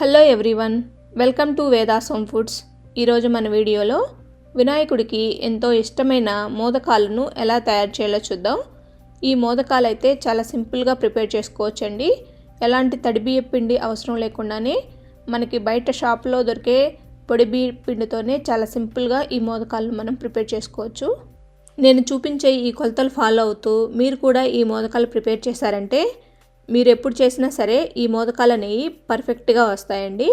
Hello everyone, welcome to Vedas home foods. ఈరోజు మన వీడియోలో వినాయకుడికి ఎంతో ఇష్టమైన మోదకాలను ఎలా తయారు చేయాలో చూద్దాం. ఈ మోదకాలు అయితే చాలా సింపుల్గా ప్రిపేర్ చేసుకోవచ్చండి. ఎలాంటి తడిబియ్య పిండి అవసరం లేకుండానే మనకి బయట షాప్లో దొరికే పొడి బియ్య పిండితోనే చాలా సింపుల్గా ఈ మోదకాలను మనం ప్రిపేర్ చేసుకోవచ్చు. నేను చూపించే ఈ కొలతలు ఫాలో అవుతూ మీరు కూడా ఈ మోదకాలు ప్రిపేర్ చేశారంటే మీరు ఎప్పుడు చేసినా సరే ఈ మోదకాలు అనేవి పర్ఫెక్ట్గా వస్తాయండి.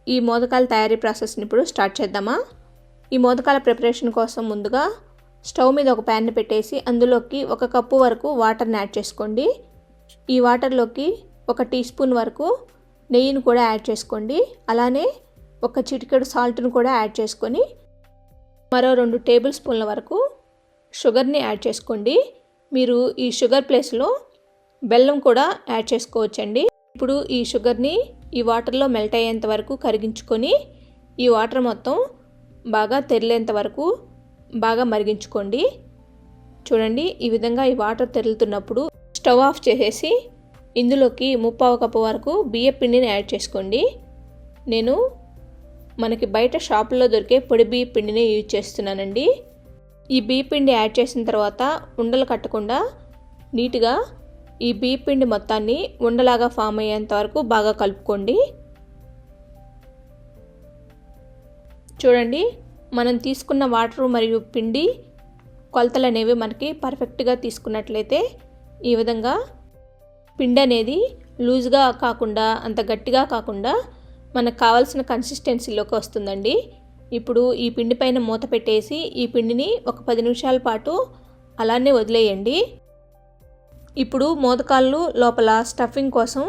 ఈ మోదకాల తయారీ ప్రాసెస్ని ఇప్పుడు స్టార్ట్ చేద్దామా. ఈ మోదకాల ప్రిపరేషన్ కోసం ముందుగా స్టవ్ మీద ఒక ప్యాన్ని పెట్టేసి అందులోకి 1 కప్పు వరకు వాటర్ని యాడ్ చేసుకోండి. ఈ వాటర్లోకి 1 టీ స్పూన్ వరకు నెయ్యిని కూడా యాడ్ చేసుకోండి. అలానే 1 చిటికెడు సాల్ట్ను కూడా యాడ్ చేసుకొని మరో 2 టేబుల్ స్పూన్ల వరకు షుగర్ని యాడ్ చేసుకోండి. మీరు ఈ షుగర్ ప్లేస్లో బెల్లం కూడా యాడ్ చేసుకోవచ్చండి. ఇప్పుడు ఈ షుగర్ని ఈ వాటర్లో మెల్ట్ అయ్యేంత వరకు కరిగించుకొని ఈ వాటర్ మొత్తం బాగా తెరిలేంత వరకు బాగా మరిగించుకోండి. చూడండి, ఈ విధంగా ఈ వాటర్ తెరులుతున్నప్పుడు స్టవ్ ఆఫ్ చేసేసి ఇందులోకి 1/4 కప్పు వరకు బియ్య పిండిని యాడ్ చేసుకోండి. నేను మనకి బయట షాపుల్లో దొరికే పొడి బియ్య పిండిని యూజ్ చేస్తున్నానండి. ఈ బియ్య పిండి యాడ్ చేసిన తర్వాత ఉండలు కట్టకుండా నీట్గా ఈ బియ్య పిండి మొత్తాన్ని ఉండలాగా ఫామ్ అయ్యేంత వరకు బాగా కలుపుకోండి. చూడండి, మనం తీసుకున్న వాటర్ మరియు పిండి కొలతలు అనేవి మనకి పర్ఫెక్ట్గా తీసుకున్నట్లయితే ఈ విధంగా పిండి అనేది లూజ్గా కాకుండా అంత గట్టిగా కాకుండా మనకు కావాల్సిన కన్సిస్టెన్సీలోకి వస్తుందండి. ఇప్పుడు ఈ పిండి పైన మూత పెట్టేసి ఈ పిండిని ఒక 10 నిమిషాల పాటు అలానే వదిలేయండి. ఇప్పుడు మోదకాలు లోపల స్టఫింగ్ కోసం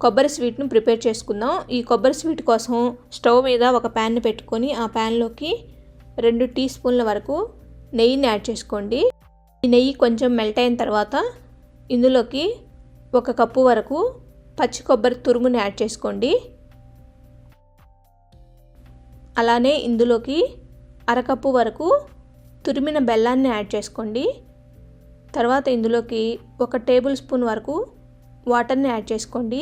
కొబ్బరి స్వీట్ను ప్రిపేర్ చేసుకుందాం. ఈ కొబ్బరి స్వీట్ కోసం స్టవ్ మీద ఒక ప్యాన్ని పెట్టుకొని ఆ ప్యాన్లోకి 2 టీ స్పూన్ల వరకు నెయ్యిని యాడ్ చేసుకోండి. ఈ నెయ్యి కొంచెం మెల్ట్ అయిన తర్వాత ఇందులోకి 1 కప్పు వరకు పచ్చి కొబ్బరి తురుముని యాడ్ చేసుకోండి. అలానే ఇందులోకి 1/2 కప్పు వరకు తురిమిన బెల్లాన్ని యాడ్ చేసుకోండి. తర్వాత ఇందులోకి 1 టేబుల్ స్పూన్ వరకు వాటర్ని యాడ్ చేసుకోండి.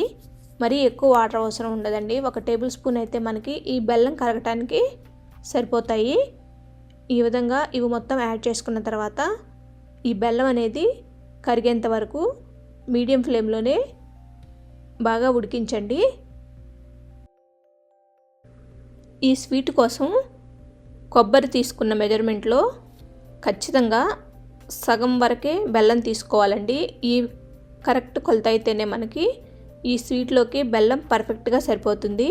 మరీ ఎక్కువ వాటర్ అవసరం ఉండదండి. 1 టేబుల్ స్పూన్ అయితే మనకి ఈ బెల్లం కరగటానికి సరిపోతాయి. ఈ విధంగా ఇవి మొత్తం యాడ్ చేసుకున్న తర్వాత ఈ బెల్లం అనేది కరిగేంత వరకు మీడియం ఫ్లేమ్లోనే బాగా ఉడికించండి. ఈ స్వీట్ కోసం కొబ్బరి తీసుకున్న మెజర్మెంట్లో ఖచ్చితంగా సగం వరకే బెల్లం తీసుకోవాలండి. ఈ కరెక్ట్ కొలత అయితేనే మనకి ఈ స్వీట్లోకి బెల్లం పర్ఫెక్ట్గా సరిపోతుంది.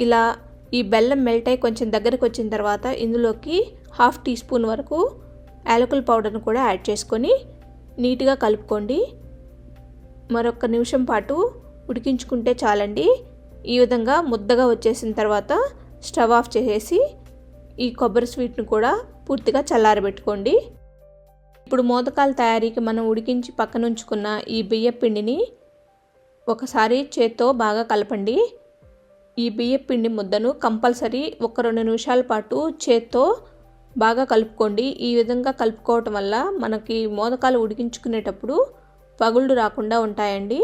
ఇలా ఈ బెల్లం మెల్ట్ అయ్యి కొంచెం దగ్గరికి వచ్చిన తర్వాత ఇందులోకి 1/2 టీ స్పూన్ వరకు యాలకుల పౌడర్ని కూడా యాడ్ చేసుకొని నీట్గా కలుపుకోండి. మరొక నిమిషం పాటు ఉడికించుకుంటే చాలండి. ఈ విధంగా ముద్దగా వచ్చేసిన తర్వాత స్టవ్ ఆఫ్ చేసేసి ఈ కొబ్బరి స్వీట్ను కూడా పూర్తిగా చల్లారబెట్టుకోండి. ఇప్పుడు మోదకాల తయారీకి మనం ఉడికించి పక్కన ఉంచుకున్న ఈ బియ్య పిండిని ఒకసారి చేత్తో బాగా కలపండి. ఈ బియ్య పిండి ముద్దను కంపల్సరీ 1-2 నిమిషాల పాటు చేత్తో బాగా కలుపుకోండి. ఈ విధంగా కలుపుకోవటం వల్ల మనకి మోదకాలు ఉడికించుకునేటప్పుడు పగుళ్ళు రాకుండా ఉంటాయండి.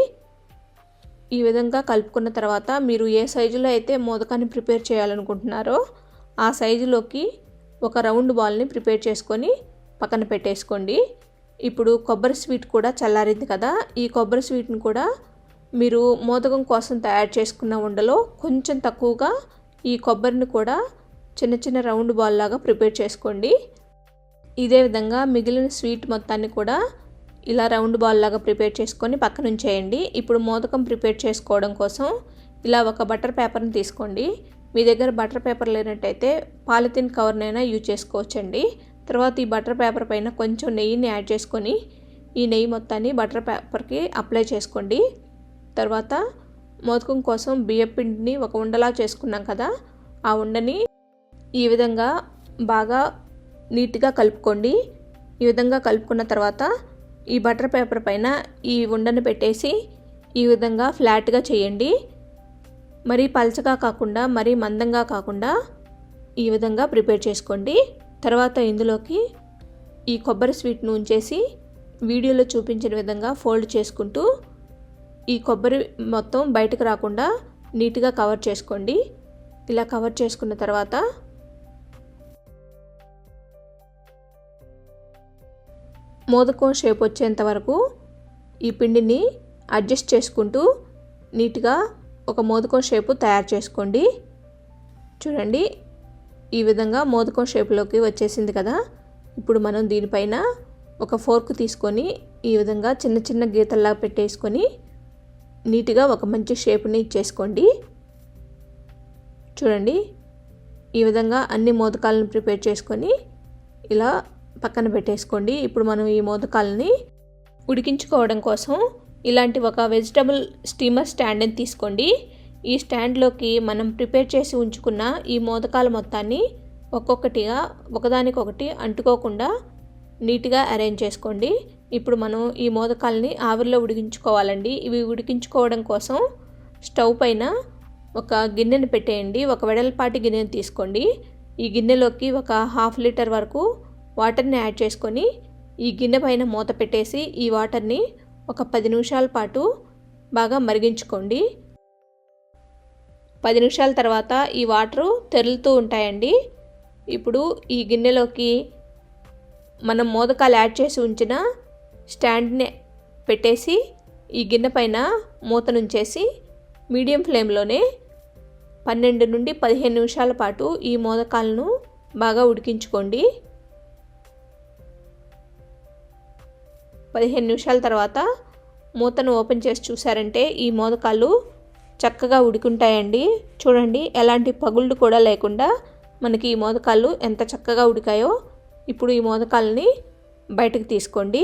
ఈ విధంగా కలుపుకున్న తర్వాత మీరు ఏ సైజులో అయితే మోదకాన్ని ప్రిపేర్ చేయాలనుకుంటున్నారో ఆ సైజులోకి ఒక రౌండ్ బాల్ని ప్రిపేర్ చేసుకొని పక్కన పెట్టేసుకోండి. ఇప్పుడు కొబ్బరి స్వీట్ కూడా చల్లారింది కదా, ఈ కొబ్బరి స్వీట్ని కూడా మీరు మోదకం కోసం తయారు చేసుకున్న ఉండలో కొంచెం తక్కువగా ఈ కొబ్బరిని కూడా చిన్న చిన్న రౌండ్ బాల్ లాగా ప్రిపేర్ చేసుకోండి. ఇదే విధంగా మిగిలిన స్వీట్ మొత్తాన్ని కూడా ఇలా రౌండ్ బాల్ లాగా ప్రిపేర్ చేసుకొని పక్కన ఉంచేయండి. ఇప్పుడు మోదకం ప్రిపేర్ చేసుకోవడం కోసం ఇలా ఒక బటర్ పేపర్ని తీసుకోండి. మీ దగ్గర బటర్ పేపర్ లేనట్టయితే పాలిథిన్ కవర్నైనా యూజ్ చేసుకోవచ్చండి. తర్వాత ఈ బటర్ పేపర్ పైన కొంచెం నెయ్యిని యాడ్ చేసుకొని ఈ నెయ్యి మొత్తాన్ని బటర్ పేపర్కి అప్లై చేసుకోండి. తర్వాత మోదకం కోసం బియ్యం పిండిని ఒక ఉండలా చేసుకున్నాం కదా, ఆ ఉండని ఈ విధంగా బాగా నీట్గా కలుపుకోండి. ఈ విధంగా కలుపుకున్న తర్వాత ఈ బటర్ పేపర్ పైన ఈ ఉండని పెట్టేసి ఈ విధంగా ఫ్లాట్గా చేయండి. మరీ పల్చగా కాకుండా మరీ మందంగా కాకుండా ఈ విధంగా ప్రిపేర్ చేసుకోండి. తర్వాత ఇందులోకి ఈ కొబ్బరి స్వీట్ను ఉంచేసి వీడియోలో చూపించిన విధంగా ఫోల్డ్ చేసుకుంటూ ఈ కొబ్బరి మొత్తం బయటకు రాకుండా నీట్గా కవర్ చేసుకోండి. ఇలా కవర్ చేసుకున్న తర్వాత మోదకం షేప్ వచ్చేంత వరకు ఈ పిండిని అడ్జస్ట్ చేసుకుంటూ నీట్గా ఒక మోదకం షేపు తయారు చేసుకోండి. చూడండి, ఈ విధంగా మోదకం షేప్లోకి వచ్చేసింది కదా. ఇప్పుడు మనం దీనిపైన ఒక ఫోర్క్ తీసుకొని ఈ విధంగా చిన్న చిన్న గీతల్లా పెట్టేసుకొని నీట్గా ఒక మంచి షేప్ని ఇచ్చేసుకోండి. చూడండి, ఈ విధంగా అన్ని మోదకాలను ప్రిపేర్ చేసుకొని ఇలా పక్కన పెట్టేసుకోండి. ఇప్పుడు మనం ఈ మోదకాలని ఉడికించుకోవడం కోసం ఇలాంటి ఒక వెజిటబుల్ స్టీమర్ స్టాండ్ని తీసుకోండి. ఈ స్టాండ్లోకి మనం ప్రిపేర్ చేసి ఉంచుకున్న ఈ మోదకాల మొత్తాన్ని ఒక్కొక్కటిగా ఒకదానికొకటి అంటుకోకుండా నీట్గా అరేంజ్ చేసుకోండి. ఇప్పుడు మనం ఈ మోదకాలని ఆవిరిలో ఉడికించుకోవాలండి. ఇవి ఉడికించుకోవడం కోసం స్టవ్ పైన ఒక గిన్నెని పెట్టేయండి. ఒక వెడల్పాటి గిన్నెని తీసుకోండి. ఈ గిన్నెలోకి ఒక 1/2 లీటర్ వరకు వాటర్ని యాడ్ చేసుకొని ఈ గిన్నె పైన మూత పెట్టేసి ఈ వాటర్ని ఒక 10 నిమిషాల పాటు బాగా మరిగించుకోండి. 10 నిమిషాల తర్వాత ఈ వాటరు తెరులుతూ ఉంటాయండి. ఇప్పుడు ఈ గిన్నెలోకి మనం మోదకాలు యాడ్ చేసి ఉంచిన స్టాండ్ని పెట్టేసి ఈ గిన్నె పైన మూతనుంచేసి మీడియం ఫ్లేమ్లోనే 12 నుండి 15 నిమిషాల పాటు ఈ మోదకాలను బాగా ఉడికించుకోండి. 15 నిమిషాల తర్వాత మూతను ఓపెన్ చేసి చూసారంటే ఈ మోదకాలు చక్కగా ఉడికింటాయండి. చూడండి, ఎలాంటి పగుళ్ళు కూడా లేకుండా మనకి ఈ మోదకాలు ఎంత చక్కగా ఉడికాయో. ఇప్పుడు ఈ మోదకాలని బయటకు తీసుకోండి.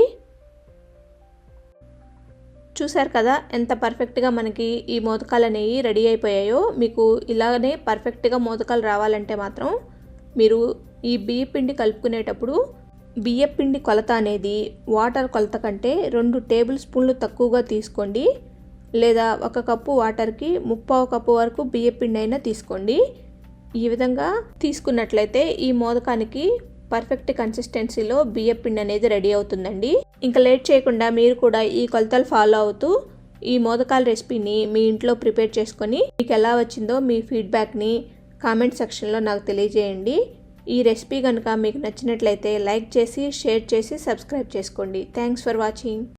చూసారు కదా ఎంత పర్ఫెక్ట్గా మనకి ఈ మోదకాలు అనేవి రెడీ అయిపోయాయో. మీకు ఇలాగనే పర్ఫెక్ట్గా మోదకాలు రావాలంటే మాత్రం మీరు ఈ బియ్య పిండి కలుపుకునేటప్పుడు బియ్య పిండి కొలత అనేది వాటర్ కొలత కంటే 2 టేబుల్ స్పూన్లు తక్కువగా తీసుకోండి. లేదా 1 కప్పు వాటర్కి 3/4 కప్పు వరకు బియ్య పిండి అయినా తీసుకోండి. ఈ విధంగా తీసుకున్నట్లయితే ఈ మోదకానికి పర్ఫెక్ట్ కన్సిస్టెన్సీలో బియ్య పిండి అనేది రెడీ అవుతుందండి. ఇంకా లేట్ చేయకుండా మీరు కూడా ఈ కొలతలు ఫాలో అవుతూ ఈ మోదకాల రెసిపీని మీ ఇంట్లో ప్రిపేర్ చేసుకొని మీకు ఎలా వచ్చిందో మీ ఫీడ్బ్యాక్ని కామెంట్ సెక్షన్లో నాకు తెలియజేయండి. ఈ రెసిపీ కనుక మీకు నచ్చినట్లయితే లైక్ చేసి, షేర్ చేసి, సబ్స్క్రైబ్ చేసుకోండి. Thanks for watching.